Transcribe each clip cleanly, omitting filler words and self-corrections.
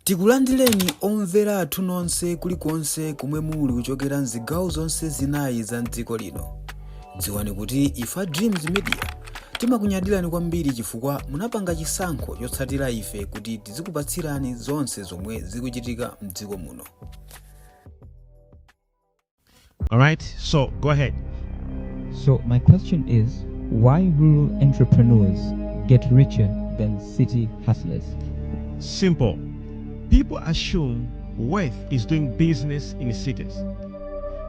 Tikulandireni omvera athu nonse kulikonse kumwe muli kuchokera mzigawo zonse zinayi za mdziko lino. Dziwani kuti ife Dreams Media timakunyadirani kwambiri chifukwa munapanga chisankho chotsatira ife kuti tizikupatsirani zonse zomwe zikuchitika mdziko muno. All right, so go ahead. So my question is, why rural entrepreneurs get richer than city hustlers? Simple. People assume wealth is doing business in cities.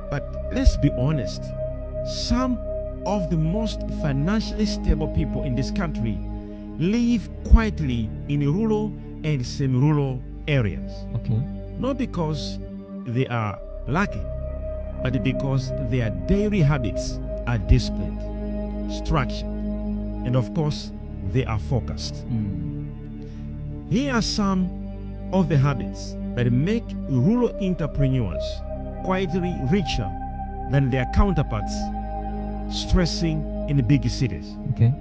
But let's be honest, some of the most financially stable people in this country live quietly in rural and semi-rural areas. Okay. Not because they are lucky, but because their daily habits are disciplined, structured, and of course, they are focused. Here are some of the habits that make rural entrepreneurs quietly richer than their counterparts stressing in the big cities. Okay.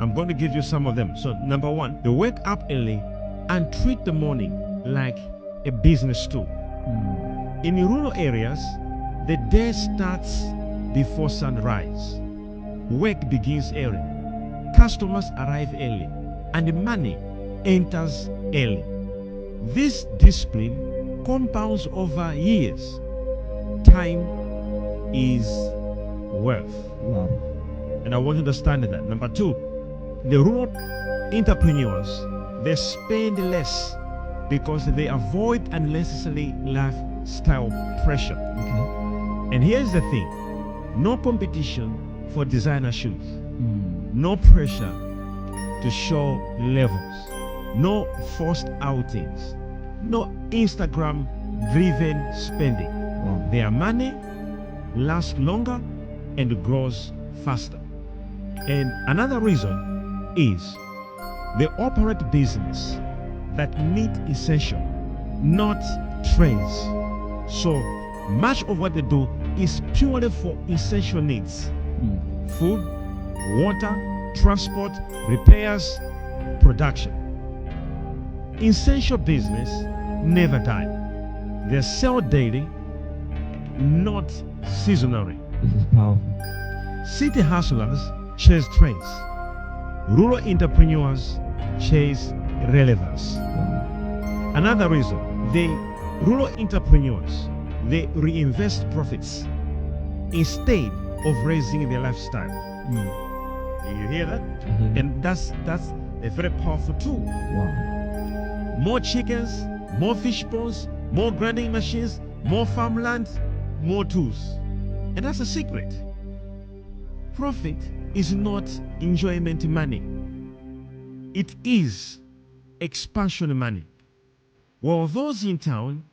I'm going to give you some of them. So number one, they wake up early and treat the morning like a business too. In rural areas, the day starts before sunrise. Work begins early. Customers arrive early and the money enters early. This discipline compounds over years. Time is wealth. Wow. And I want you to understand that. Number two, the rural entrepreneurs, they spend less because they avoid unnecessary lifestyle pressure. Okay. And here's the thing, no competition for designer shoes, no pressure to show levels, no forced outings, no Instagram driven spending. Wow. Their money lasts longer and grows faster. And another reason is they operate business that meet essential, not trends. So much of what they do is purely for essential needs: food, water, transport, repairs, production. Essential business never die. They sell daily, not seasonally. This is powerful. City hustlers chase trends. Rural entrepreneurs chase relevance. Wow. Another reason, the rural entrepreneurs, they reinvest profits instead of raising their lifestyle. You hear that? I hear you. And that's a very powerful tool. Wow. More chickens, more fish ponds, more grinding machines, more farmland, more tools. And that's a secret. Profit is not enjoyment money. It is expansion money. While those in town,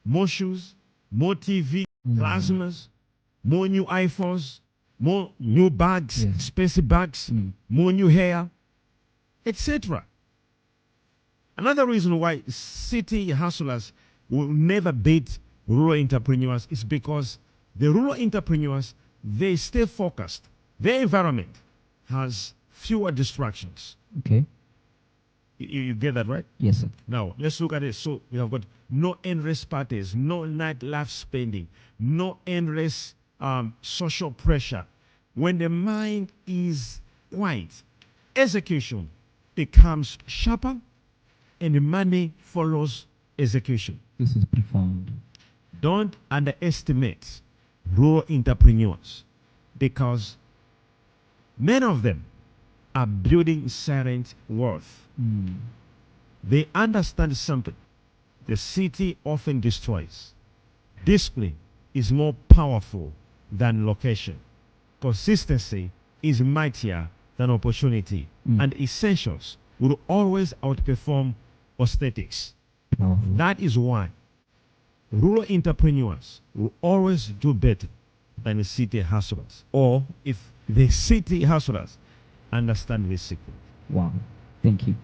more shoes, more TV, plasmas, more new iPhones, more new bags, Yes. expensive bags, more new hair, etc. Another reason why city hustlers will never beat rural entrepreneurs is because the rural entrepreneurs, they stay focused. Their environment has fewer distractions. Okay. You get that, right? Yes, sir. Now, let's look at it. So we have got no endless parties, no nightlife spending, no endless social pressure. When the mind is quiet, execution becomes sharper and the money follows execution. This is profound. Don't underestimate rural entrepreneurs because many of them are building silent wealth. They understand something the city often destroys. Discipline is more powerful than location. Consistency is mightier than opportunity. And essentials will always outperform aesthetics. Powerful. That is why rural entrepreneurs will always do better than the city hustlers. Or if the city hustlers understand this secret. Wow. Thank you.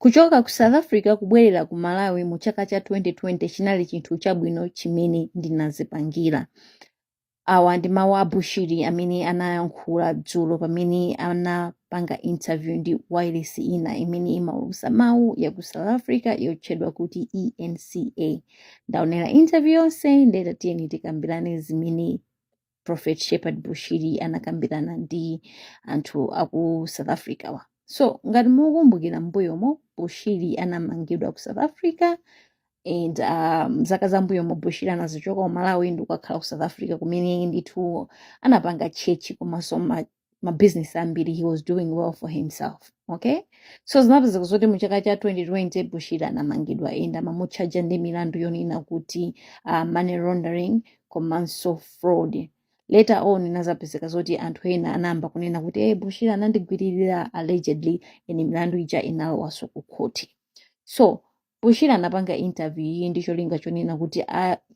Kuchoka ku South Africa kubwerera ku Malawi mu chaka cha 2020 chinali chinthu chabwino chimene ndinazipangira. awa ndi mawu a Bushiri amene anayankhula dzulo pamene anapanga interview ndi wireless ina imene imaulusa mawu ya ku South Africa yotchedwa kuti ENCA. Ndaonera interview yonse ndeta tiyeni tikambirane zimene Prophet Shepherd Bushiri anakambirana ndi anthu aku South Africa wa. So ngati mukumbukira mbuyomo Bushiri anamangidwa ku South Africa and zaka za mbuyomo Bushiri anazichoka ku Malawi ndi kukakhala ku South Africa kumene ndithu anapanga chechi komanso ma business ambiri. He was doing well for himself. Okay, so zinapezeka zoti mu chaka cha 2020 Bushiri anamangidwa and amamutchaja ndi milandu yonena kuti money laundering komanso fraud. Later on inazapezeka zoti anthu ena anamba kunena kuti Bushiri anandigwiririra allegedly and milandu ija inalowaso ku khoti. So Bushiri anapanga interview iyi ndi cholinga chonena kuti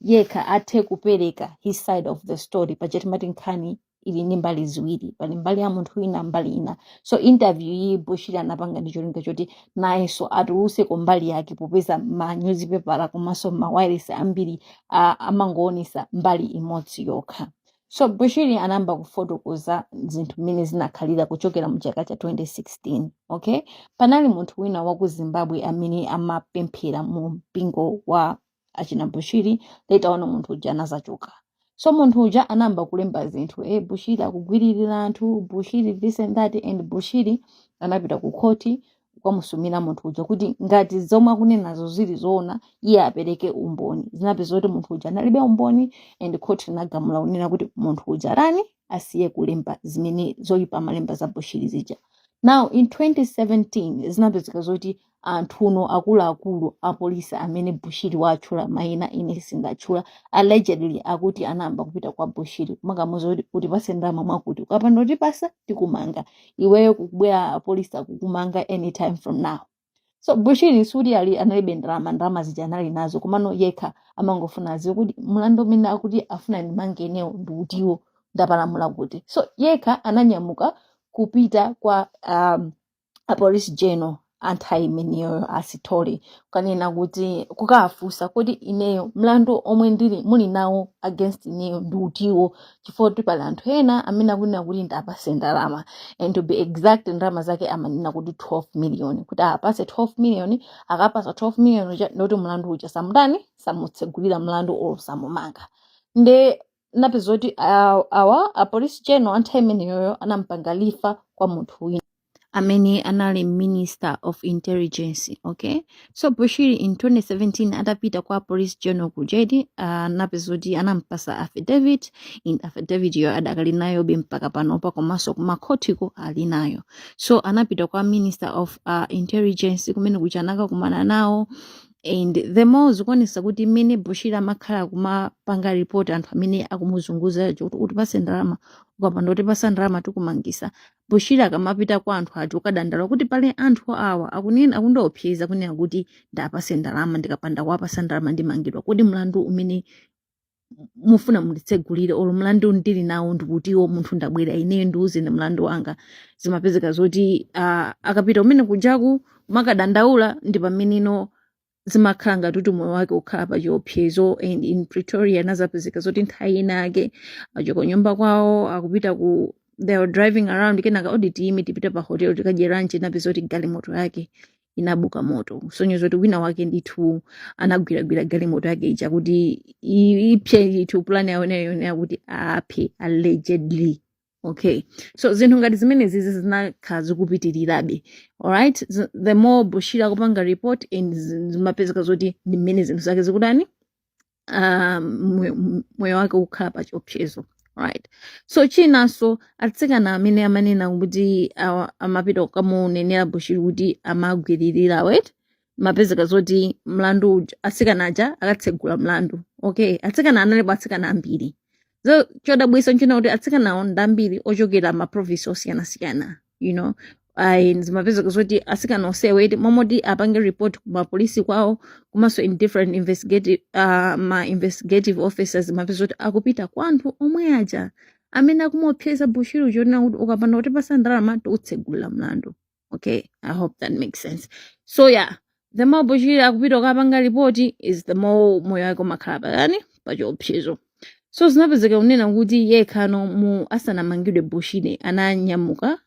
yekha athe kupereka his side of the story pachati mati nkhani ili ndi mbali ziwiri, pali mbali ya munthu ina mbali ina. So interview iyi Bushiri anapanga ndi cholinga choti nayenso atuluse ku mbali yake popeza ma newspaper komanso ma wireless ambiri amangoonesa mbali imodzi yokha. So Bushiri anamba kufotokoza zinthu mmene zinakhalira kuchokera mu chaka cha 2016. Okay, panali munthu wina wa ku Zimbabwe amene amapemphera mu mpingo wa achina Bushiri. Later on munthu uja anazachoka. So munthu uja anamba kulemba zinthu Bushiri akugwiririra anthu, Bushiri this and that, and Bushiri anapita ku khoti kwamusumira munthu uja kuti ngati zomwe akunenazo zili zoona iye apereke umboni. Zinapeza kuti munthu uja analibe umboni and khoti inagamula unena kuti munthu uja rani asiye kulemba zimene zoyipa malemba za Bushiri zija. Now in 2017 zinapezeka zoti anthuno akuluakulu apolisi amene Bushiri watchula mayina ine sindatchula allegedly akuti anamba kupita kwa Bushiri makamuza kuti pase ndalama mwakuti ukapanda kuti pasa tikumanga iweyo kubwera apolisi akukumanga anytime from now. So Bushiri sudi analibe ndalama zija anali nazo komano yekha amangofuna kuti mlandu umene akuti afuna ndimange enewo ndikutiwo ndapalamula kuti. So yekha ananyamuka kupita kwa a police general anti-imeneyo asitole kanena kuti kukafusa kuti ineyo mlandu omwe ndili muli nawo against ineyo ndutiwo chifukwa kuti pali anthu ena amene akunena kuti ndapase ndalama, and to be exact ndalama zake amanena kuti 12 million kuti apase 12 million akapasa 12 million ndoti mlandu uja samudani samutsegulira mlandu osamumanga. Nde napeza kuti awa a police general anti-imeneyo anampanga lifa kwa munthu wina amene anali Minister of Intelligence. Okay, so Bushiri in 2017 atapita kwa police general kujedi napeza kuti anampasa affidavit, in affidavit yo adakali nayo mpaka panopa komanso kumakhotiko ali nayo. So anapita kwa Minister of Intelligence kumene kuchanaka kumana nawo, and the more zikuonesa kuti mmene Bushiri amakhala kumapanga report anthu amene akumuzunguza kuti pase ndalama ukapanda kuti pasa ndalama tikumangisa. Bushiri akamapita kwa anthu ati ukadandala kuti pale anthu awa akunena akundiopseza kunena kuti ndapase ndalama ndikapanda kuwapasa ndalama ndimangidwa, kuti mlandu umene mufuna munditsegulire olo mlandu ndili nawo ndikutiwo munthu ndabwera ineyo ndiuze ndi mlandu wanga. Zimapezeka zoti akapita umene kujaku makadandaula ndi pameneno zimakhala ngati kuti moyo wake ukhala pa chiopsezo. And in Pretoria anazapezeka zoti nthawi inake achoka nyumba kwawo akupita ku they were driving around kenaka audit imi tipita pa hotel tikadye lunch napeza kuti galimoto yake inabuka moto. Sonyezo kuti wina wake ndithu anagwiragwira galimoto yake ija kuti ipye itu plan yaoneyo kuti aphe allegedly. Okay, so zinthu ngati zimene zizi zinakhala zikupitirirabe. Alright, the more Bushiri akupanga report and zimapezeka zoti ndi mmene zinthu zake zikudani moyo wake ukhala pa chiopsezo. Right, so chinanso atsikana amene amanena kuti amapita kukamunenera Bushiri kuti amagwiririra wet mapezeka zoti mlandu atsikana aja akatsegula mlandu. Okay, atsikana analipo atsikana ambiri. So chodabwisa nchina kuti atsikanawo ndambiri ochokera ma province osiyana-siyana, you know. Zimapezeka zoti atsikana oseweti momoti apange report kuma polisi kwawo kumaso in different investigative officers zimapezeka zoti akupita kwa anthu omwe aja amene akumopseza Bushiri uchonena kuti ukapanda kuti pasa ndalama tiutsegula mlandu. Okay, I hope that makes sense. So yeah, the more Bushiri akupita ukapanga report is the more moyo wake umakhala pa chiopsezo. so zinapezeka kunena kuti yekhano mu asanamangidwe Bushiri ananyamuka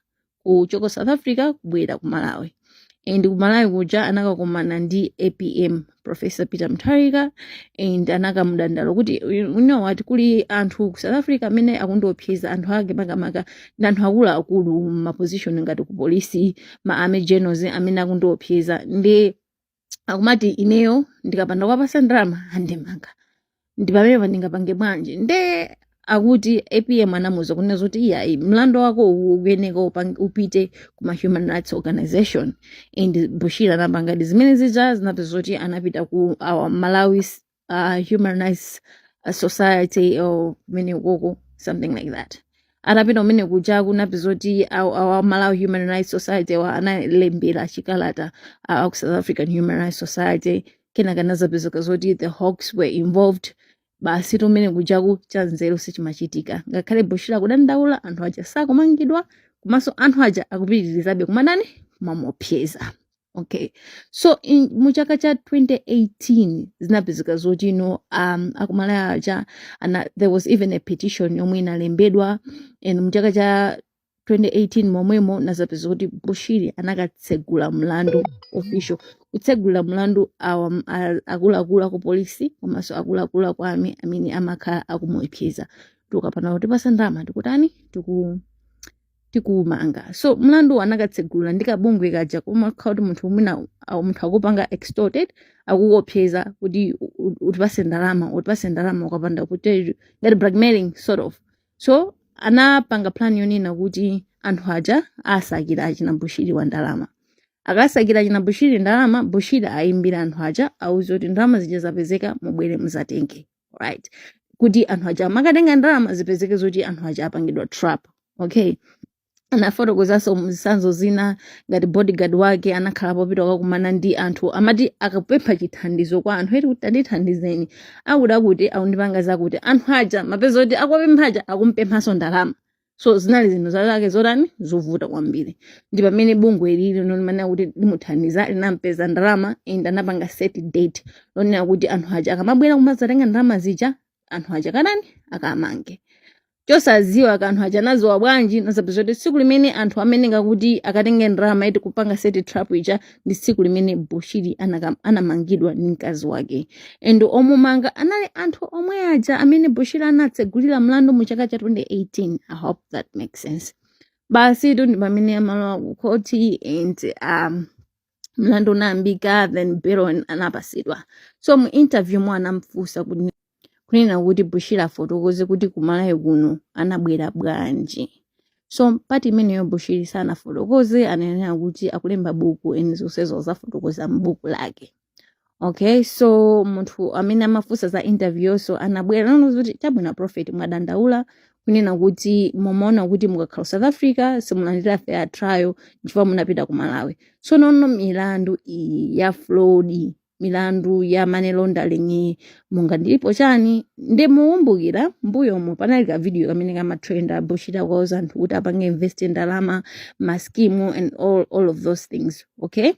kuchoka South Africa kubwera ku Malawi, and ku Malawi kuja anakakumana ndi APM Professor Peter Mutharika, and anakamudandalo kuti you know what, kuli anthu ku South Africa amene akundiopseza anthu ake makamaka ndi anthu akulu ma position ngati ku polisi, ma army generals amene akundiopseza, ndi akumati ineyo ndikapanda kwapasa ndalama andimanga, ndi pamene pandingapange bwanji. Nde akuti APM anamuza kunena kuti iya mlando wako ukuyeneka upite kuma Human Rights Organization, and Bushiri anapanga zimene zija zinapeza kuti anapita ku our Malawi Human Rights Society or mene ukoko something like that. Atapita umene kuja kunapeza kuti our Malawi Human Rights Society wa analembera chikalata ku South African Human Rights Society, kenaka nazapezeka zoti the Hawks were involved. Basi tumene kujaku chanzeru sichimachitika, ngakhale Bushiri akudandaula anthu aja sakumangidwa, komanso anthu aja akupitirizabe kumanani kumamopseza. Okay, so mu chaka cha 2018 zinapezeka zoti akumala aja there was even a petition yomwe inalembedwa, and mu chaka cha 2018 momwemo nazapeza kuti Bushiri anakatsegula mlandu official, kutsegula mlandu akuluakulu ku polisi komanso akuluakulu ku army amene amakhala akumuopseza, tukapanda kuti pasa ndalama tikutani tikumanga. So mlandu anakatsegula ndikabungwe kaja koma kuti munthu mwina munthu akupanga extorted akuopseza kuti utipase ndalama ukapanda kuti ngati blackmailing sort of. So anapanga plan yonena kuti anthu aja asakira achina Bushiri wa ndalama, akasakira achina Bushiri ndalama, Bushiri ayimbira anthu aja auze kuti ndalama zija zapezeka mubwere muzatenge, right, kuti anthu aja makatenga ndalama zipezeke zoti anthu aja apangidwa trap. Okay, anafotokozaso mzisanzo zina ngati bodyguard wake anakhala popita kakumana ndi anthu amati akapempha chithandizo kwa anthu eti kuti andithandizeni akuda kuti aundipanga zakuti anthu aja mapeza kuti akupempha aja akumpemphanso ndalama. So zinali zinthu zake zotani zovuta kwambiri, ndi pamene bungwe lili lonena kuti limuthandiza linampeza ndalama, and anapanga set date lonena kuti anthu aja akamabwera kumazatenga ndalama zija anthu aja kanani akamange. Chosaziwa kanthu aja nazowa bwanji nazapeza kuti tsiku limene anthu amene ngakuti akatenge ndalama iti kupanga set trap ija ndi tsiku limene Bushiri anamangidwa ndi mkazi wake, and omumanga anali anthu omwe aja amene Bushiri anatsegulira mlandu mu chaka cha 2018. I hope that makes sense. Basi ndi pamene amalowa ku koti, and mlandu unayambika, then bail anapasidwa. So mu interview mwa anamfunsa kunena kuti Bushiri afotokoze kuti kumalawi kuno anabwera bwanji. So pati imeneyo Bushiri sanafotokoze, ananena kuti akulemba buku and zonsezo zafotokoza m'buku lake. Okay, so munthu amene amafunsa za interview so anabwera nanozo kuti chabwino Prophet mwadandaula kunena kuti mumaona kuti mukakhala South Africa simulandira fair trial chifukwa munapita ku Malawi. So nono milandu ya fraud, milandu ya money laundering mungandilipo chani, ndi muumbukira mbuyomo panali ka video kamene kamatrenda Bushiri akauza anthu kuti apange invest ndalama maskimu and all of those things. Okay,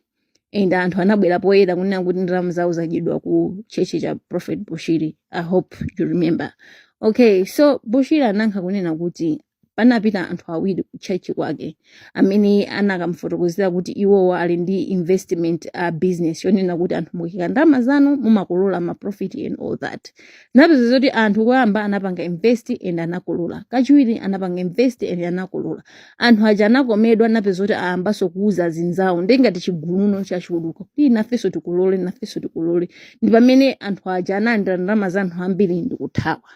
and anthu anabwera poyera kunena kuti ndalama zawo zachidwa ku chechi cha Prophet Bushiri. I hope you remember. Okay, so Bushiri anankha kunena kuti panapita anthu awiri ku chechi kwake amene anakamfotokozera kuti iwo ali ndi investment business yonena kuti anthu mukika ndalama zanu mumakolola ma profit and all that. Napeza kuti anthu koyamba anapanga invest and anakolola, kachiwiri anapanga invest and anakolola. Anthu aja anakomedwa, napeza kuti ayambaso kuuza zinzawo ndengati chiguluno chachuluka kuti nafeso tikulole, ndi pamene anthu aja analandira ndalama za anthu ambiri ndi kuthawa.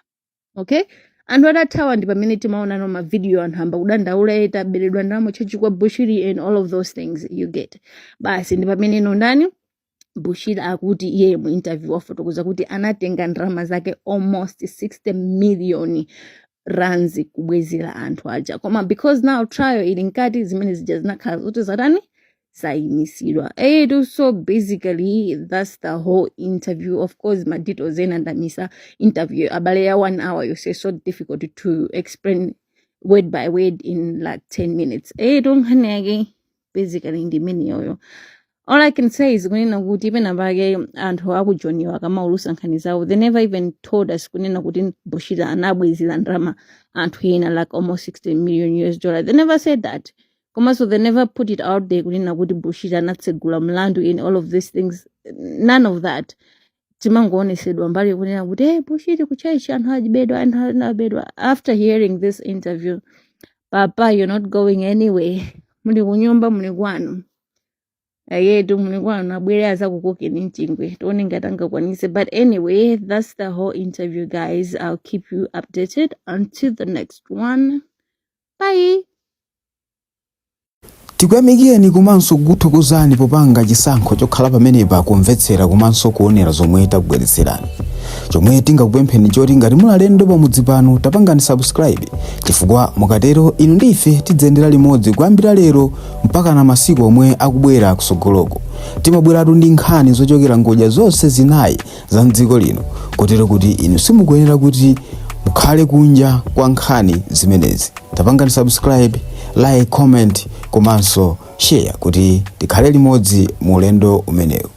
Okay, anthu adathawa ndi pamene timaona no ma video anthu amba kudandaula eta beredwa ndalama chechi kwa Bushiri and all of those things you get. Basi ndi pamene ndani Bushiri akuti iye mu interview wafotokoza kuti anatenga ndalama zake almost 60 million rands kubwezera anthu aja, koma because now trial ili nkati zimene zija zinakhala zoti zatani saimisidwa. So basically that's the whole interview. Of course my details ena ndamisa interview abale ya 1 hour, you say so difficult to explain word by word in like 10 minutes. Don't hanege basically ndi meni yoyo. all I can say is kunena kuti pena pake anthu akujoniwa kamaulusa nkhani zawo, they never even told us kunena kuti Bushira anabwezera ndalama anthu ena like almost $60 million. They never said that. So they never put it out there kunena kuti Bushira anatsegula mlandu in all of these things. None of that. Timangonesedwa mbali kunena kuti hey, Bushira kuchaishi anthu ajibedwa. After hearing this interview, Papa, you're not going anywhere. Muli kunyumba muli kwanu. Yetu muli kwanu nabwere aza kukoke ni mchingwe. Tuone ngatanga kwanise. But anyway, that's the whole interview, guys. I'll keep you updated until the next one. Bye. Tikuyamikeni komanso kuthokozani popanga chisankho chokhala pamenepa kumvetsera komanso kuonera zomwe takubweretserani. Chomwe tingakupempheni choti ngati muli alendo pamudzi pano tapangani subscribe, chifukwa mukatero inu ndi ife tidzendera limodzi kuyambira lero mpaka na masiku omwe akubwera kusogoloko. Timabweratu ndi nkhani zochokera ngodya zonse zinayi za mdziko lino, kotero kuti inu simukuyenera kuti mukhale kunja kwa nkhani zimenezi. Tapangani subscribe, like, comment komanso share kuti tikhale limodzi mu ulendo umenewu.